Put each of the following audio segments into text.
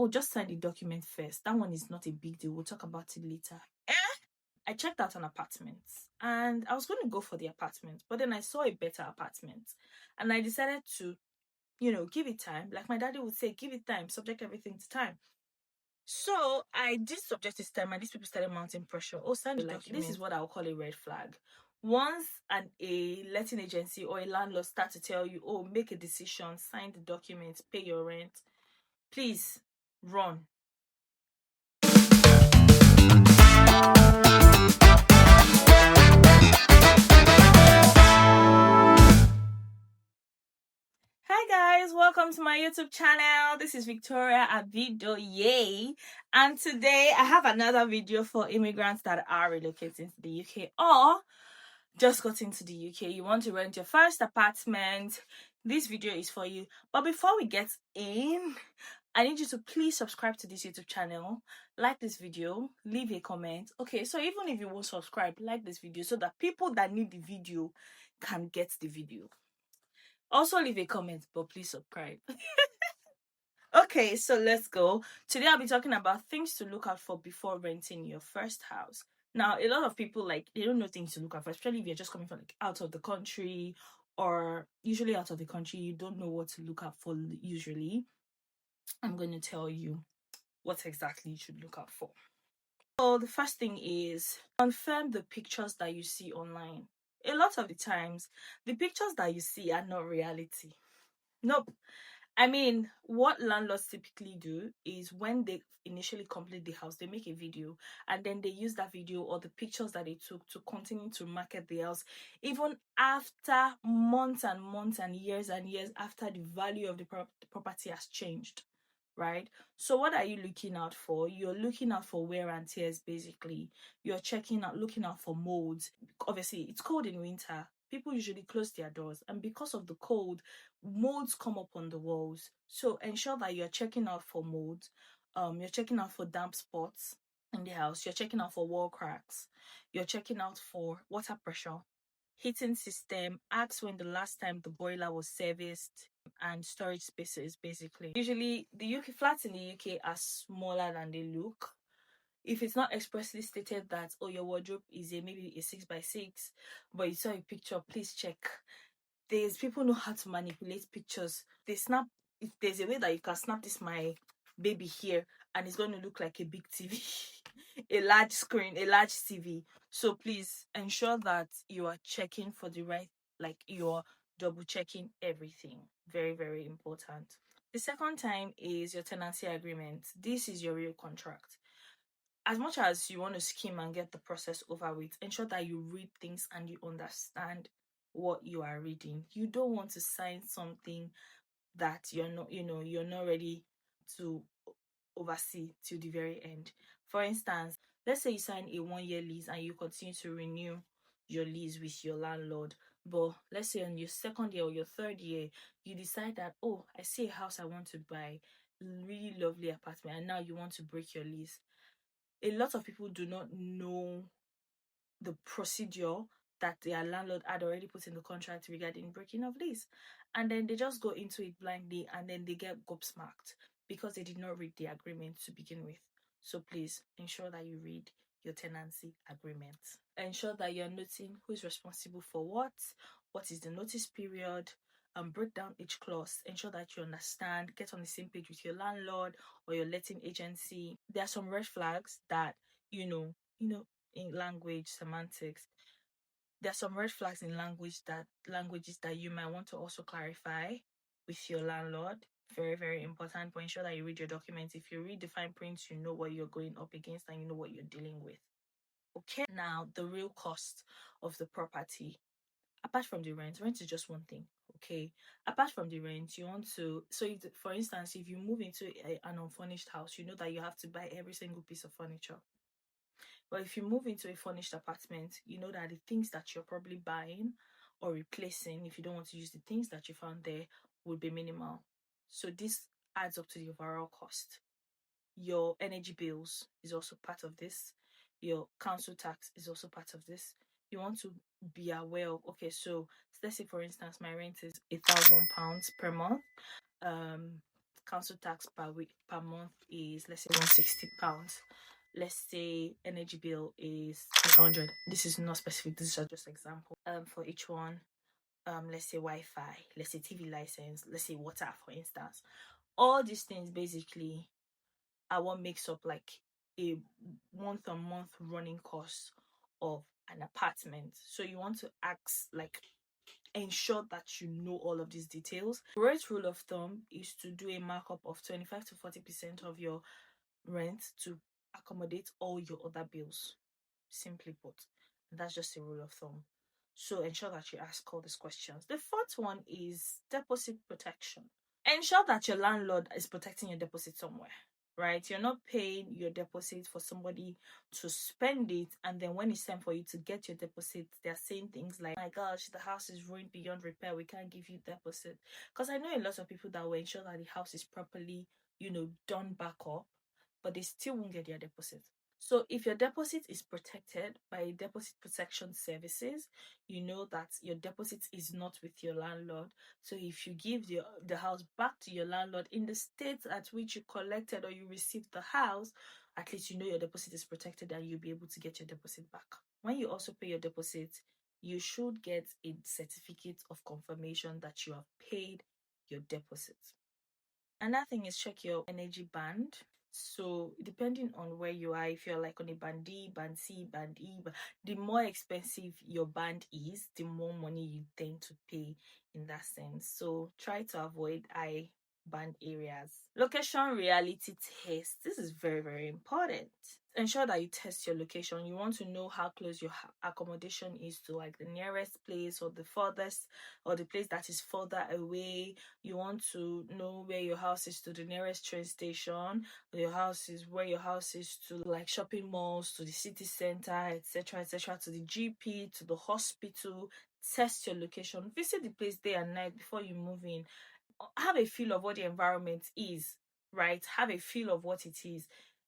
oh, just sign the document first. That one is not a big deal. We'll talk about it later. I checked out an apartment and I was going to go for the apartment, but then I saw a better apartment and I decided to, give it time. Like my daddy would say, give it time, subject everything to time. So I did subject it to time and these people started mounting pressure. Oh, sign the document. This is what I'll call a red flag. Once a letting agency or a landlord start to tell you, oh, make a decision, sign the document, pay your rent, please run. Hi guys, welcome to my YouTube channel. This is Victoria Abidoye, and today I have another video for immigrants that are relocating to the UK or just got into the UK. You want to rent your first apartment. This video is for you. But before we get in, I need you to please subscribe to this YouTube channel, like this video, leave a comment. Okay, so even if you won't subscribe, like this video so that people that need the video can get the video. Also leave a comment, but please subscribe. Okay, so let's go. Today I'll be talking about things to look out for before renting your first house. Now, a lot of people they don't know things to look out for, especially if you're just coming from out of the country or usually out of the country, you don't know what to look out for usually. I'm going to tell you what exactly you should look out for. So the first thing is confirm the pictures that you see online. A lot of the times, the pictures that you see are not reality. Nope. I mean, what landlords typically do is when they initially complete the house, they make a video and then they use that video or the pictures that they took to continue to market the house, even after months and months and years after the value of the property has changed, right? So what are you looking out for? You're looking out for wear and tears, basically. You're looking out for molds. Obviously, it's cold in winter. People usually close their doors, and because of the cold, molds come up on the walls. So ensure that you're checking out for molds. You're checking out for damp spots in the house. You're checking out for wall cracks. You're checking out for water pressure, heating system. Ask when the last time the boiler was serviced, and storage spaces. Basically, usually the UK flats in the UK are smaller than they look. If it's not expressly stated that, oh, your wardrobe is maybe a 6x6, but you saw a picture, please check. There's people know how to manipulate pictures. They snap. If there's a way that you can snap this my baby here and it's going to look like a big TV, a large screen, a large TV. So please ensure that you are checking for the right, like you're double checking everything. Very, very important. The second time is your tenancy agreement. This is your real contract. As much as you want to skim and get the process over with, ensure that you read things and you understand what you are reading. You don't want to sign something that you're not ready to oversee till the very end. For instance, let's say you sign a 1-year lease and you continue to renew your lease with your landlord, but let's say on your second year or your third year you decide that, oh, I see a house I want to buy, really lovely apartment, and now you want to break your lease. A lot of people do not know the procedure that their landlord had already put in the contract regarding breaking of lease, and then they just go into it blindly and then they get gobsmacked because they did not read the agreement to begin with. So please ensure that you read your tenancy agreement. Ensure that you're noting who is responsible for what is the notice period, and break down each clause. Ensure that you understand, get on the same page with your landlord or your letting agency. There are some red flags that in language semantics. There are some red flags in languages that you might want to also clarify with your landlord. Very, very important. But ensure that you read your documents. If you read the fine print, you know what you're going up against and you know what you're dealing with. Okay, now the real cost of the property. Apart from the rent is just one thing. Okay, apart from the rent, you want to, so if, for instance, if you move into an unfurnished house, you know that you have to buy every single piece of furniture. But if you move into a furnished apartment, you know that the things that you're probably buying or replacing, if you don't want to use the things that you found there, would be minimal. So this adds up to the overall cost. Your energy bills is also part of this. Your council tax is also part of this. You want to be aware of, okay, so let's say for instance my rent is £1,000 per month. council tax per week per month is, let's say, £160. Let's say energy bill is 300. This is not specific, this is just example for each one. Let's say Wi-Fi, let's say TV license, let's say water, for instance. All these things basically are what makes up like a month-on-month running cost of an apartment. So you want to ask, like, ensure that you know all of these details. The right rule of thumb is to do a markup of 25 to 40% of your rent to accommodate all your other bills, simply put. And that's just a rule of thumb. So ensure that you ask all these questions. The fourth one is deposit protection. Ensure that your landlord is protecting your deposit somewhere, right? You're not paying your deposit for somebody to spend it, and then when it's time for you to get your deposit, they're saying things like, my gosh, the house is ruined beyond repair, we can't give you deposit. Because I know a lot of people that will ensure that the house is properly, done back up, but they still won't get their deposit. So if your deposit is protected by deposit protection services, you know that your deposit is not with your landlord. So if you give the house back to your landlord in the state at which you collected or you received the house, at least you know your deposit is protected and you'll be able to get your deposit back. When you also pay your deposit, you should get a certificate of confirmation that you have paid your deposit. Another thing is check your energy band. So depending on where you are, if you're like on a band D, band C, band E, the more expensive your band is, the more money you tend to pay in that sense. So try to avoid high band areas. Location reality test. This is very, very important. Ensure that you test your location. You want to know how close your accommodation is to like the nearest place or the furthest, or the place that is further away. You want to know where your house is to the nearest train station, where your house is to like shopping malls, to the city center, etc., etc., to the GP, to the hospital. Test your location. Visit the place day and night before you move in. Have a feel of what the environment is, right? Have a feel of what it is,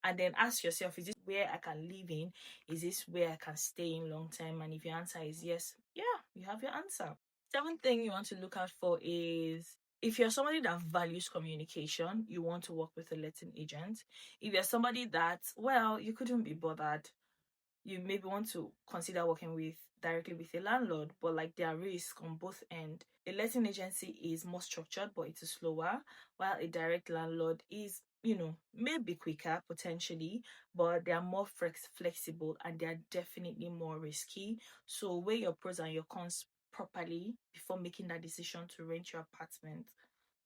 and then ask yourself, is this where I can live in? Is this where I can stay in long term? And if your answer is yes, yeah, you have your answer. Seventh thing you want to look out for is, if you're somebody that values communication, you want to work with a letting agent. If you're somebody that, well, you couldn't be bothered, you maybe want to consider working directly with a landlord, but like there are risks on both ends. A letting agency is more structured, but it is slower, while a direct landlord is, maybe quicker potentially, but they are more flexible and they are definitely more risky. So weigh your pros and your cons properly before making that decision to rent your apartment.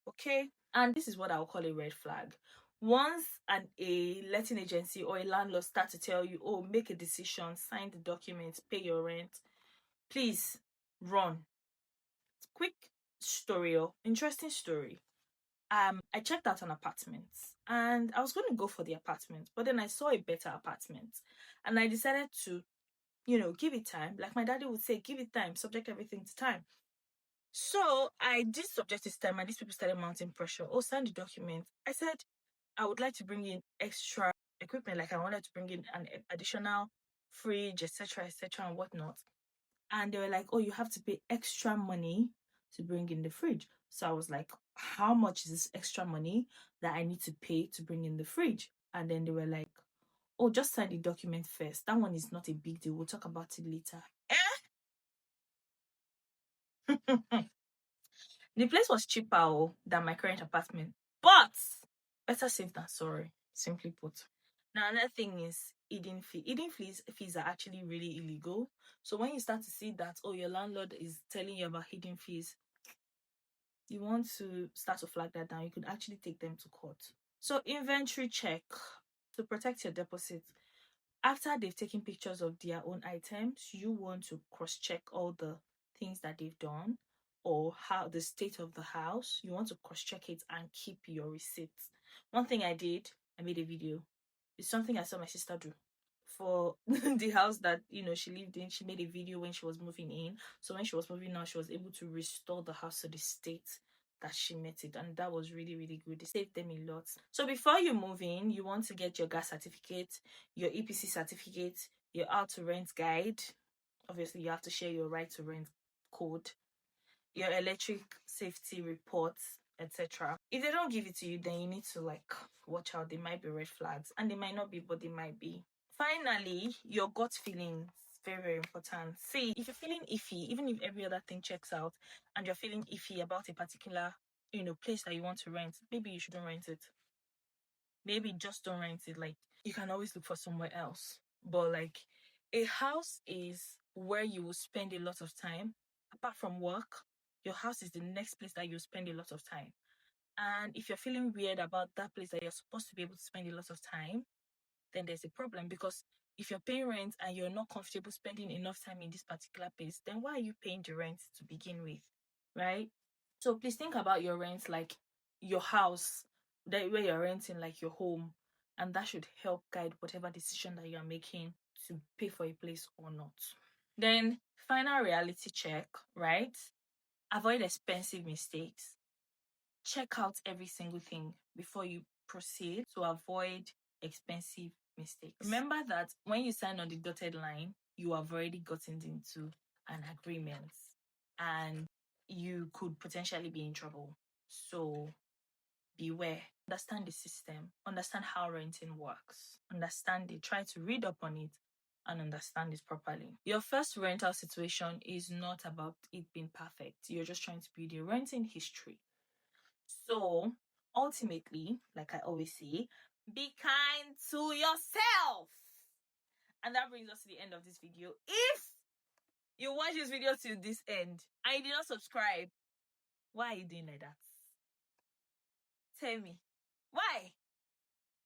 Okay, and this is what I'll call a red flag. Once a letting agency or a landlord start to tell you, oh, make a decision, sign the documents, pay your rent, please run. Quick story or interesting story. I checked out an apartment and I was going to go for the apartment, but then I saw a better apartment and I decided to, give it time. Like my daddy would say, give it time, subject everything to time. So I did subject it to time and these people started mounting pressure. Oh, sign the document. I said, I would like to bring in extra equipment, like I wanted to bring in an additional fridge, etc., etc., and whatnot. And they were like, oh, you have to pay extra money to bring in the fridge. So I was like, how much is this extra money that I need to pay to bring in the fridge? And then they were like, oh, just sign the document first. That one is not a big deal. We'll talk about it later. The place was cheaper than my current apartment, but better safe than sorry, simply put. Now, another thing is hidden fee. Hidden fees are actually really illegal. So when you start to see that, oh, your landlord is telling you about hidden fees, you want to start to flag that down. You could actually take them to court. So inventory check to protect your deposit. After they've taken pictures of their own items, you want to cross-check all the things that they've done or how the state of the house. You want to cross-check it and keep your receipts. One thing I did, I made a video. It's something I saw my sister do for the house that she lived in. She made a video when she was moving in. So when she was moving out, she was able to restore the house to the state that she met it, and that was really, really good. It saved them a lot. So before you move in, you want to get your gas certificate, your EPC certificate, your how to rent guide. Obviously, you have to share your right to rent code, your electric safety reports, etc. If they don't give it to you, then you need to like watch out. There might be red flags, and they might not be, but they might be. Finally, your gut feeling is very, very important. See, if you're feeling iffy, even if every other thing checks out, and you're feeling iffy about a particular, place that you want to rent, maybe you shouldn't rent it. Maybe just don't rent it. Like, you can always look for somewhere else. But like, a house is where you will spend a lot of time. Apart from work, your house is the next place that you spend a lot of time. And if you're feeling weird about that place that you're supposed to be able to spend a lot of time, then there's a problem. Because if you're paying rent and you're not comfortable spending enough time in this particular place, then why are you paying the rent to begin with? Right? So please think about your rent like your house, that where you're renting like your home. And that should help guide whatever decision that you're making to pay for a place or not. Then final reality check, right? Avoid expensive mistakes. Check out every single thing before you proceed to avoid expensive mistakes. Remember that when you sign on the dotted line, you have already gotten into an agreement and you could potentially be in trouble. So beware. Understand the system. Understand how renting works. Understand it. Try to read up on it and understand it properly. Your first rental situation is not about it being perfect. You're just trying to build a renting history. So ultimately, like I always say, be kind to yourself. And that brings us to the end of this video. If you watch this video till this end and you did not subscribe, why are you doing like that? Tell me. Why?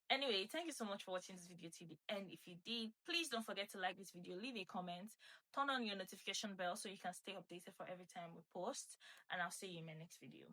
Anyway, thank you so much for watching this video till the end. If you did, please don't forget to like this video, leave a comment, turn on your notification bell so you can stay updated for every time we post. And I'll see you in my next video.